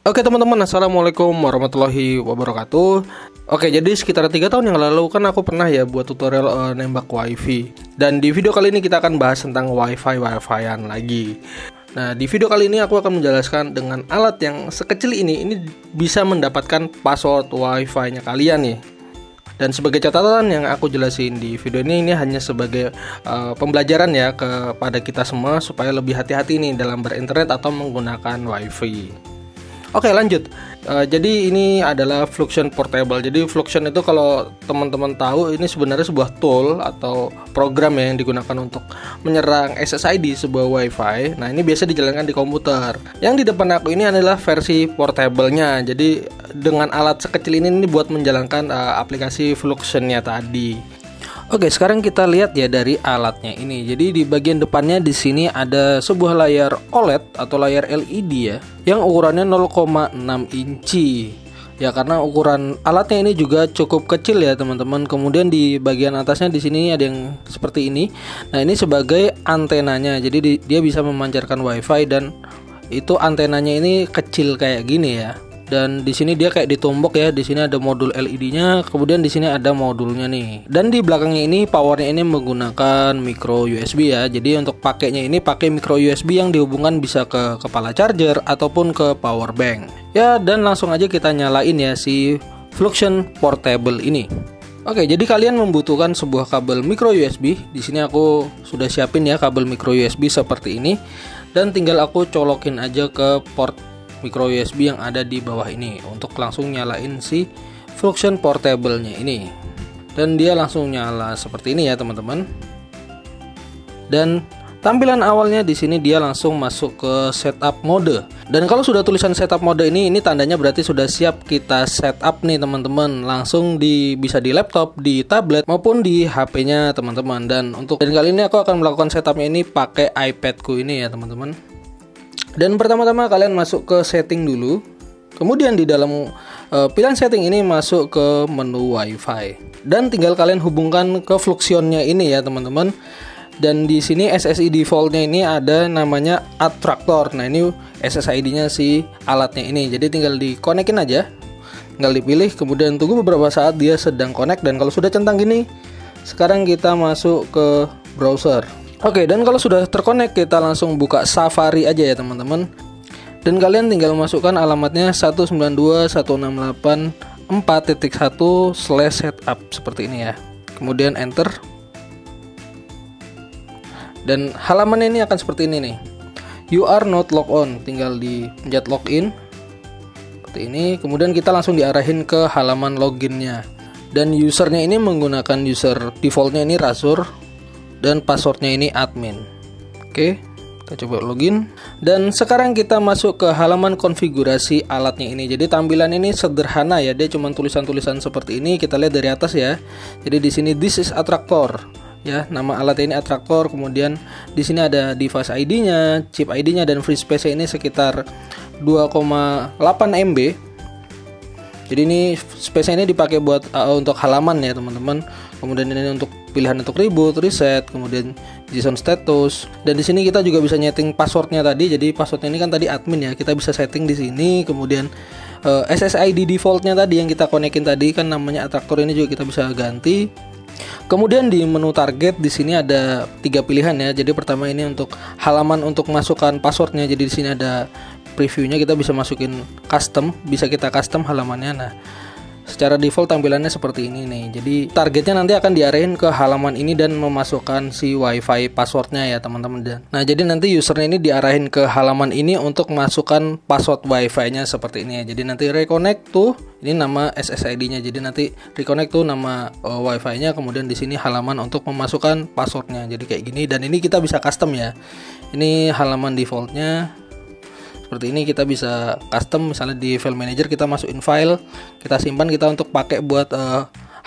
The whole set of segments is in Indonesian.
Oke teman-teman, assalamualaikum warahmatullahi wabarakatuh. Oke, jadi sekitar 3 tahun yang lalu kan aku pernah ya buat tutorial nembak wifi. Dan di video kali ini kita akan bahas tentang wifi-an lagi. Nah, di video kali ini aku akan menjelaskan dengan alat yang sekecil ini bisa mendapatkan password wifi-nya kalian nih. Dan sebagai catatan yang aku jelasin di video ini hanya sebagai pembelajaran ya kepada kita semua supaya lebih hati-hati nih dalam berinternet atau menggunakan wifi. Oke, lanjut. Jadi ini adalah Fluxion Portable. Jadi Fluxion itu kalau teman-teman tahu ini sebenarnya sebuah tool atau program ya yang digunakan untuk menyerang SSID sebuah WiFi. Nah, ini biasa dijalankan di komputer. Yang di depan aku ini adalah versi portable-nya. Jadi dengan alat sekecil ini buat menjalankan aplikasi Fluxion-nya tadi. Oke, sekarang kita lihat ya dari alatnya ini. Jadi di bagian depannya di sini ada sebuah layar OLED atau layar LED ya, yang ukurannya 0,6 inci. Ya, karena ukuran alatnya ini juga cukup kecil ya, teman-teman. Kemudian di bagian atasnya di sini ada yang seperti ini. Nah, ini sebagai antenanya. Jadi dia bisa memancarkan WiFi dan itu antenanya ini kecil kayak gini ya. Dan di sini dia kayak ditumbuk ya. Di sini ada modul LED-nya, kemudian di sini ada modulnya nih. Dan di belakangnya ini powernya ini menggunakan micro USB ya. Jadi untuk pakainya ini pakai micro USB yang dihubungkan bisa ke kepala charger ataupun ke power bank. Ya, dan langsung aja kita nyalain ya si Fluxion Portable ini. Oke, jadi kalian membutuhkan sebuah kabel micro USB. Di sini aku sudah siapin ya kabel micro USB seperti ini. Dan tinggal aku colokin aja ke port micro USB yang ada di bawah ini untuk langsung nyalain si Fluxion Portable-nya ini. Dan dia langsung nyala seperti ini ya, teman-teman. Dan tampilan awalnya di sini dia langsung masuk ke setup mode. Dan kalau sudah tulisan setup mode ini tandanya berarti sudah siap kita setup nih, teman-teman. Langsung bisa di laptop, di tablet maupun di HP-nya, teman-teman. Dan kali ini aku akan melakukan setupnya ini pakai iPad-ku ini ya, teman-teman. Dan pertama-tama kalian masuk ke setting dulu. Kemudian di dalam pilihan setting ini masuk ke menu WiFi. Dan tinggal kalian hubungkan ke Fluxion-nya ini ya, teman-teman. Dan di sini SSID default-nya ini ada namanya Attractor. Nah, ini SSID-nya si alatnya ini. Jadi tinggal dikonekin aja. Tinggal dipilih, kemudian tunggu beberapa saat dia sedang connect. Dan kalau sudah centang gini, sekarang kita masuk ke browser. Oke, dan kalau sudah terkonek kita langsung buka Safari aja ya, teman-teman. Dan kalian tinggal masukkan alamatnya 192.168.4.1/setup seperti ini ya. Kemudian enter. Dan halamannya ini akan seperti ini nih. You are not logged on, tinggal dipencet login. Seperti ini, kemudian kita langsung diarahin ke halaman loginnya. Dan usernya ini menggunakan user defaultnya ini Razor. Dan passwordnya ini admin. Oke, kita coba login. Dan sekarang kita masuk ke halaman konfigurasi alatnya ini. Jadi tampilan ini sederhana ya, dia cuma tulisan-tulisan seperti ini. Kita lihat dari atas ya. Jadi di sini this is Attractor ya, nama alat ini Attractor. Kemudian di sini ada device ID-nya, chip ID-nya, dan free space ini sekitar 2,8 MB. Jadi ini space ini dipakai buat untuk halaman ya, teman-teman. Kemudian ini untuk pilihan untuk reboot, reset, kemudian JSON status. Dan di sini kita juga bisa nyeting passwordnya tadi. Jadi passwordnya ini kan tadi admin ya, kita bisa setting di sini. Kemudian SSID defaultnya tadi yang kita konekin tadi kan namanya Attractor, ini juga kita bisa ganti. Kemudian di menu target di sini ada 3 pilihan ya. Jadi pertama ini untuk halaman untuk masukkan passwordnya. Jadi di sini ada previewnya, kita bisa masukin custom, bisa kita custom halamannya. Nah, secara default tampilannya seperti ini nih. Jadi targetnya nanti akan diarahin ke halaman ini dan memasukkan si WiFi passwordnya ya, teman-teman. Nah, jadi nanti usernya ini diarahin ke halaman ini untuk masukkan password WiFi-nya seperti ini ya. Jadi nanti reconnect tuh ini nama SSID-nya. Jadi nanti reconnect tuh nama WiFi-nya. Kemudian di sini halaman untuk memasukkan passwordnya. Jadi kayak gini. Dan ini kita bisa custom ya. Ini halaman defaultnya. Seperti ini kita bisa custom, misalnya di file manager kita masukin file, kita simpan, kita untuk pakai buat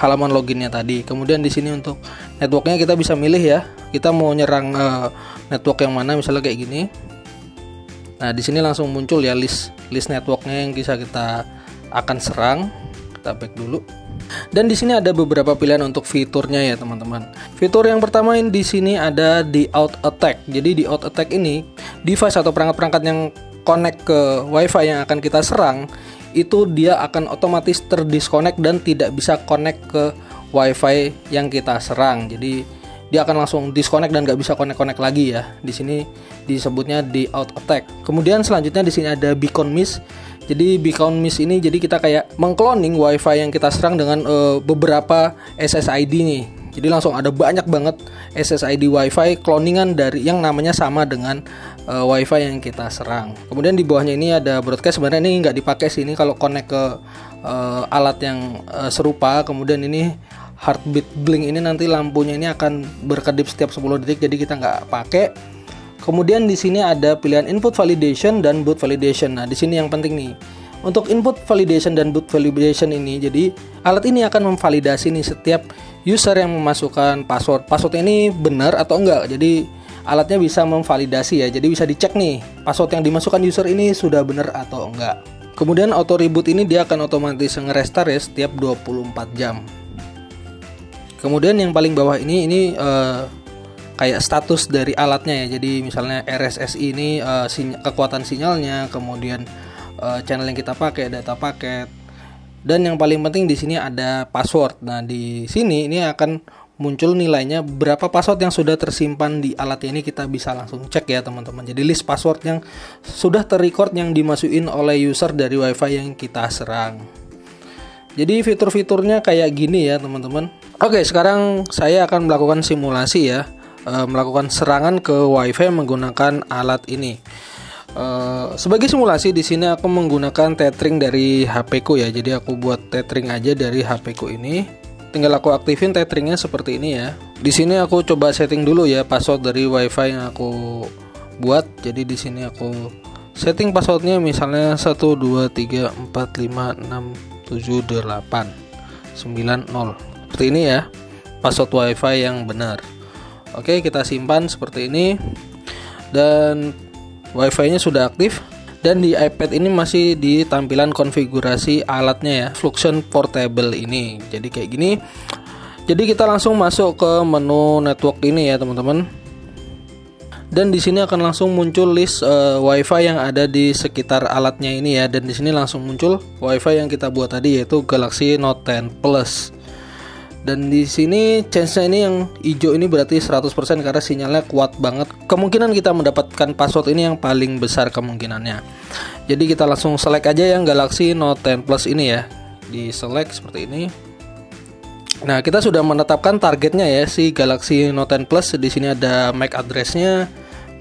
halaman loginnya tadi. Kemudian di sini untuk networknya kita bisa milih ya, kita mau nyerang network yang mana, misalnya kayak gini. Nah, di sini langsung muncul ya list networknya yang bisa kita akan serang. Kita back dulu. Dan di sini ada beberapa pilihan untuk fiturnya ya, teman-teman. Fitur yang pertama di sini ada di out attack. Jadi di out attack ini device atau perangkat-perangkat yang connect ke WiFi yang akan kita serang, itu dia akan otomatis terdisconnect dan tidak bisa connect ke WiFi yang kita serang. Jadi dia akan langsung disconnect dan nggak bisa connect lagi ya. Di sini disebutnya DDoS attack. Kemudian selanjutnya di sini ada beacon miss. Jadi beacon miss ini jadi kita kayak mengcloning WiFi yang kita serang dengan beberapa SSID nih. Jadi langsung ada banyak banget SSID WiFi cloningan dari yang namanya sama dengan WiFi yang kita serang. Kemudian di bawahnya ini ada broadcast. Sebenarnya ini nggak dipakai sih, ini kalau connect ke alat yang serupa. Kemudian ini heartbeat blink ini nanti lampunya ini akan berkedip setiap 10 detik, jadi kita nggak pakai. Kemudian di sini ada pilihan input validation dan boot validation. Nah, di sini yang penting nih. Untuk input validation dan boot validation ini, jadi alat ini akan memvalidasi nih setiap user yang memasukkan password. Password ini benar atau enggak. Jadi alatnya bisa memvalidasi ya. Jadi bisa dicek nih, password yang dimasukkan user ini sudah benar atau enggak. Kemudian auto reboot ini dia akan otomatis nge-restart ya setiap 24 jam. Kemudian yang paling bawah ini kayak status dari alatnya ya. Jadi misalnya RSSI ini kekuatan sinyalnya, kemudian channel yang kita pakai, data paket, dan yang paling penting di sini ada password. Nah, di sini ini akan muncul nilainya berapa password yang sudah tersimpan di alat ini, kita bisa langsung cek ya teman-teman. Jadi list password yang sudah terrecord yang dimasukin oleh user dari WiFi yang kita serang. Jadi fitur-fiturnya kayak gini ya teman-teman. Oke, sekarang saya akan melakukan simulasi ya. Melakukan serangan ke WiFi menggunakan alat ini. Sebagai simulasi di sini aku menggunakan tethering dari HP-ku ya. Jadi aku buat tethering aja dari HP-ku ini. Tinggal aku aktifin tetheringnya seperti ini ya. Di sini aku coba setting dulu ya password dari WiFi yang aku buat. Jadi di sini aku setting passwordnya misalnya 123456789 90. Seperti ini ya. Password WiFi yang benar. Oke, kita simpan seperti ini. Dan WiFi-nya sudah aktif. Dan di iPad ini masih di tampilan konfigurasi alatnya ya, Fluxion Portable ini. Jadi kayak gini. Jadi kita langsung masuk ke menu network ini ya teman-teman. Dan di sini akan langsung muncul list WiFi yang ada di sekitar alatnya ini ya. Dan di sini langsung muncul WiFi yang kita buat tadi, yaitu Galaxy Note 10 Plus. Dan di sini chance-nya ini yang hijau ini berarti 100% karena sinyalnya kuat banget. Kemungkinan kita mendapatkan password ini yang paling besar kemungkinannya. Jadi kita langsung select aja yang Galaxy Note 10 Plus ini ya. Di select seperti ini. Nah, kita sudah menetapkan targetnya ya, si Galaxy Note 10 Plus. Di sini ada MAC address-nya.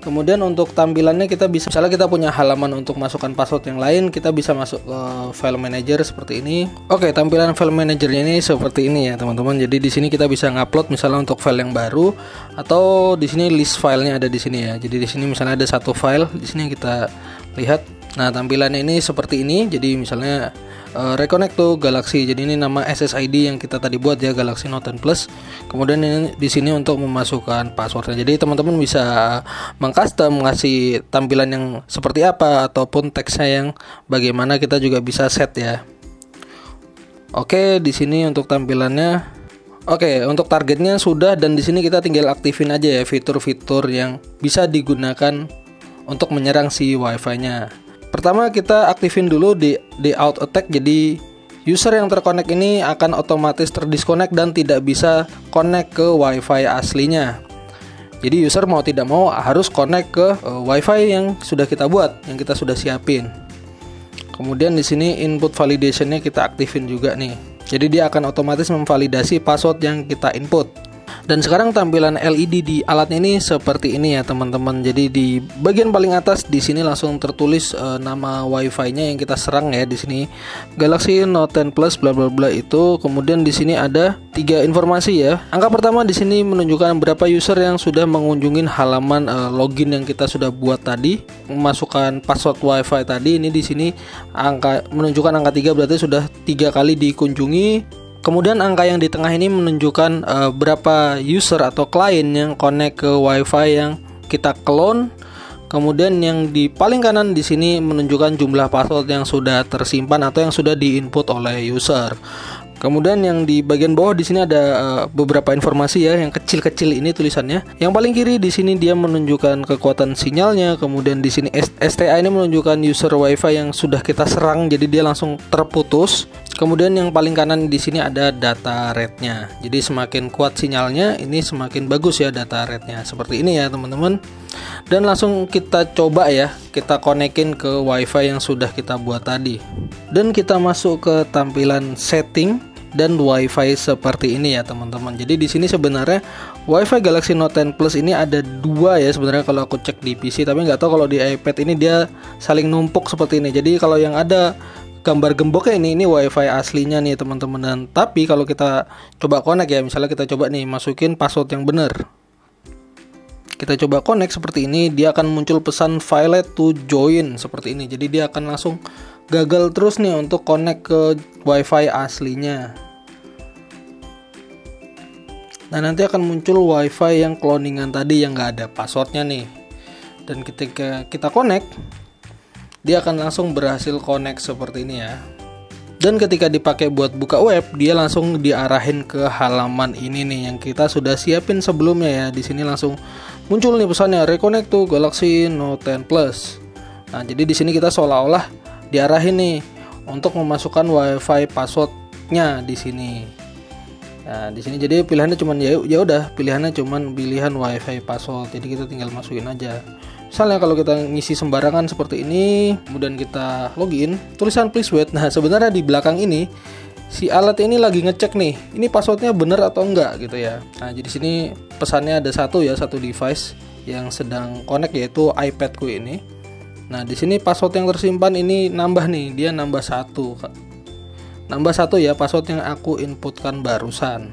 Kemudian untuk tampilannya kita bisa, misalnya kita punya halaman untuk masukkan password yang lain, kita bisa masuk ke file manager seperti ini. Oke, tampilan file manajernya ini seperti ini ya teman-teman. Jadi di sini kita bisa ngupload misalnya untuk file yang baru, atau di sini list filenya ada di sini ya. Jadi di sini misalnya ada satu file, di sini kita lihat. Nah, tampilannya ini seperti ini. Jadi misalnya reconnect to Galaxy. Jadi ini nama SSID yang kita tadi buat ya, Galaxy Note 10 Plus. Kemudian ini di sini untuk memasukkan passwordnya. Jadi teman-teman bisa mengcustom, ngasih tampilan yang seperti apa ataupun teksnya yang bagaimana, kita juga bisa set ya. Oke, di sini untuk tampilannya. Oke, untuk targetnya sudah, dan di sini kita tinggal aktifin aja ya fitur-fitur yang bisa digunakan untuk menyerang si WiFi-nya. Pertama kita aktifin dulu di DDoS attack. Jadi user yang terkonek ini akan otomatis terdisconnect dan tidak bisa connect ke WiFi aslinya. Jadi user mau tidak mau harus connect ke WiFi yang sudah kita buat, yang kita sudah siapin. Kemudian di sini input validation-nya kita aktifin juga nih. Jadi dia akan otomatis memvalidasi password yang kita input. Dan sekarang tampilan LED di alatnya ini seperti ini ya teman-teman. Jadi di bagian paling atas di sini langsung tertulis nama WiFi-nya yang kita serang ya, di sini Galaxy Note 10 Plus bla bla bla itu. Kemudian di sini ada 3 informasi ya. Angka pertama di sini menunjukkan berapa user yang sudah mengunjungi halaman login yang kita sudah buat tadi, memasukkan password WiFi tadi. Ini di sini angka menunjukkan angka 3, berarti sudah 3 kali dikunjungi. Kemudian angka yang di tengah ini menunjukkan berapa user atau klien yang connect ke WiFi yang kita clone. Kemudian yang di paling kanan di sini menunjukkan jumlah password yang sudah tersimpan atau yang sudah diinput oleh user. Kemudian yang di bagian bawah di sini ada beberapa informasi ya, yang kecil-kecil ini tulisannya. Yang paling kiri di sini dia menunjukkan kekuatan sinyalnya. Kemudian di sini STA ini menunjukkan user WiFi yang sudah kita serang, jadi dia langsung terputus. Kemudian yang paling kanan di sini ada data rate-nya. Jadi semakin kuat sinyalnya, ini semakin bagus ya data rate-nya. Seperti ini ya teman-teman. Dan langsung kita coba ya, kita konekin ke WiFi yang sudah kita buat tadi. Dan kita masuk ke tampilan setting dan WiFi seperti ini ya teman-teman. Jadi di sini sebenarnya WiFi Galaxy Note 10 Plus ini ada dua ya sebenarnya kalau aku cek di PC, tapi nggak tahu kalau di iPad ini dia saling numpuk seperti ini. Jadi kalau yang ada gambar gemboknya ini WiFi aslinya nih teman-teman. Dan tapi kalau kita coba connect ya, misalnya kita coba nih masukin password yang benar. Kita coba connect seperti ini, dia akan muncul pesan failed to join seperti ini. Jadi dia akan langsung gagal terus nih untuk connect ke WiFi aslinya. Nah nanti akan muncul WiFi yang cloningan tadi yang nggak ada passwordnya nih. Dan ketika kita connect, dia akan langsung berhasil connect seperti ini ya. Dan ketika dipakai buat buka web, dia langsung diarahin ke halaman ini nih yang kita sudah siapin sebelumnya ya. Di sini langsung muncul nih pesannya reconnect to Galaxy Note 10 Plus. Nah jadi di sini kita seolah-olah diarahin nih untuk memasukkan WiFi passwordnya di sini. Nah, di sini jadi pilihannya cuman ya udah pilihannya cuman pilihan WiFi password. Jadi kita tinggal masukin aja. Misalnya kalau kita ngisi sembarangan seperti ini, kemudian kita login, tulisan please wait. Nah, sebenarnya di belakang ini si alat ini lagi ngecek nih, ini passwordnya bener atau enggak gitu ya. Nah, jadi sini pesannya ada satu device yang sedang connect yaitu iPadku ini. Nah, di sini password yang tersimpan ini nambah nih, dia nambah satu ya password yang aku inputkan barusan.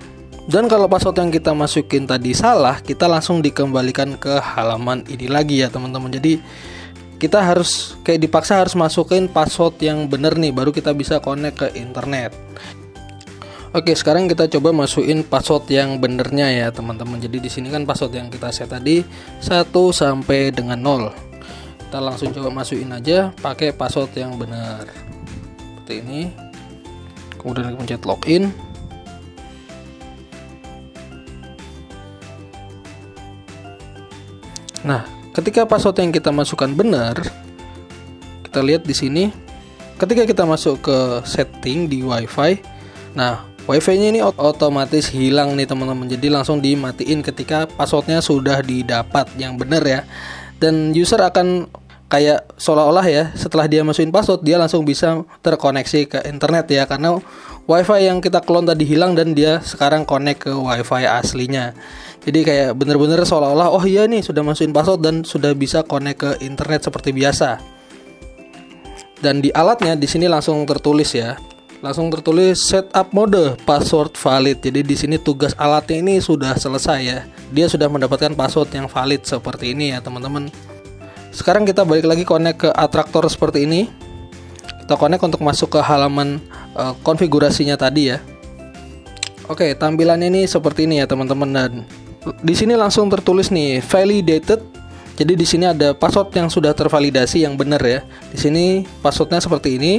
Dan kalau password yang kita masukin tadi salah, kita langsung dikembalikan ke halaman ini lagi ya teman-teman. Jadi kita harus kayak dipaksa harus masukin password yang bener nih, baru kita bisa connect ke internet. Oke, sekarang kita coba masukin password yang benernya ya teman-teman. Jadi di sini kan password yang kita set tadi 1 sampai dengan 0. Kita langsung coba masukin aja pakai password yang benar. Seperti ini. Kemudian pencet login. Nah, ketika password yang kita masukkan benar, kita lihat di sini. Ketika kita masuk ke setting di WiFi, nah WiFi-nya ini otomatis hilang nih teman-teman. Jadi langsung dimatiin ketika passwordnya sudah didapat yang benar ya. Dan user akan kayak seolah-olah ya setelah dia masukin password dia langsung bisa terkoneksi ke internet ya, karena WiFi yang kita clone tadi hilang dan dia sekarang connect ke WiFi aslinya. Jadi kayak bener-bener seolah-olah oh iya nih sudah masukin password dan sudah bisa connect ke internet seperti biasa. Dan di alatnya di sini langsung tertulis ya. Langsung tertulis setup mode password valid. Jadi di sini tugas alatnya ini sudah selesai ya. Dia sudah mendapatkan password yang valid seperti ini ya teman-teman. Sekarang kita balik lagi connect ke atraktor seperti ini. Kita connect untuk masuk ke halaman konfigurasinya tadi ya. Oke, tampilannya ini seperti ini ya teman-teman. Dan di sini langsung tertulis nih validated. Jadi di sini ada password yang sudah tervalidasi yang benar ya. Di sini passwordnya seperti ini.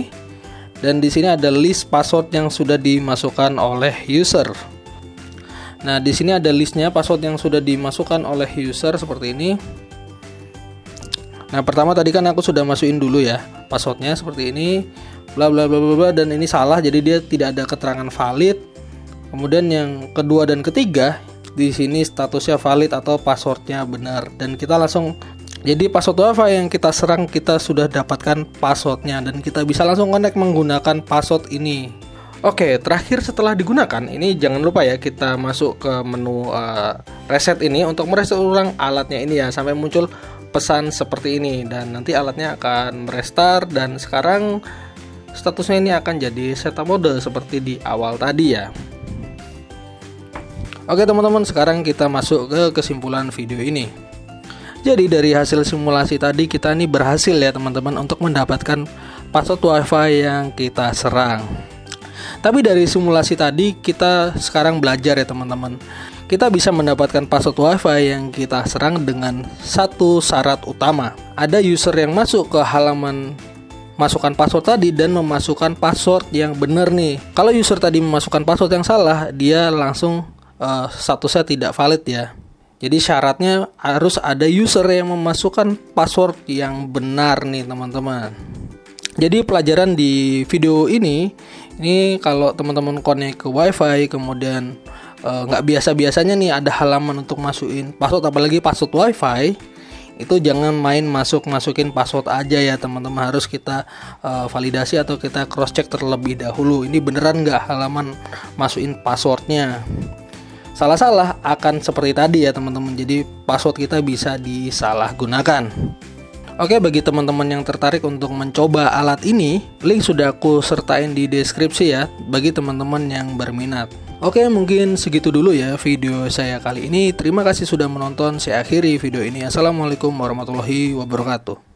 Dan di sini ada list password yang sudah dimasukkan oleh user. Nah, di sini ada listnya password yang sudah dimasukkan oleh user seperti ini. Nah, pertama tadi kan aku sudah masukin dulu ya passwordnya seperti ini, bla bla bla bla, dan ini salah, jadi dia tidak ada keterangan valid. Kemudian yang kedua dan ketiga di sini statusnya valid atau passwordnya benar, dan kita langsung jadi password WiFi yang kita serang kita sudah dapatkan passwordnya dan kita bisa langsung connect menggunakan password ini. Oke, terakhir setelah digunakan ini jangan lupa ya kita masuk ke menu reset ini untuk mereset ulang alatnya ini ya sampai muncul pesan seperti ini, dan nanti alatnya akan merestart dan sekarang statusnya ini akan jadi setup mode seperti di awal tadi ya. Oke teman-teman, sekarang kita masuk ke kesimpulan video ini. Jadi dari hasil simulasi tadi kita nih berhasil ya teman-teman untuk mendapatkan password WiFi yang kita serang. Tapi dari simulasi tadi kita sekarang belajar ya teman-teman. Kita bisa mendapatkan password WiFi yang kita serang dengan satu syarat utama. Ada user yang masuk ke halaman memasukkan password tadi dan memasukkan password yang benar nih. Kalau user tadi memasukkan password yang salah, dia langsung statusnya tidak valid ya. Jadi syaratnya harus ada user yang memasukkan password yang benar nih teman-teman. Jadi pelajaran di video ini kalau teman-teman connect ke WiFi kemudian nggak biasa-biasanya nih ada halaman untuk masukin password, apalagi password WiFi, itu jangan main masukin password aja ya teman-teman. Harus kita validasi atau kita cross check terlebih dahulu. Ini beneran nggak halaman masukin passwordnya. Salah-salah akan seperti tadi ya teman-teman. Jadi password kita bisa disalahgunakan. Oke, bagi teman-teman yang tertarik untuk mencoba alat ini, link sudah aku sertain di deskripsi ya, bagi teman-teman yang berminat. Oke, mungkin segitu dulu ya video saya kali ini. Terima kasih sudah menonton. Saya akhiri video ini. Assalamualaikum warahmatullahi wabarakatuh.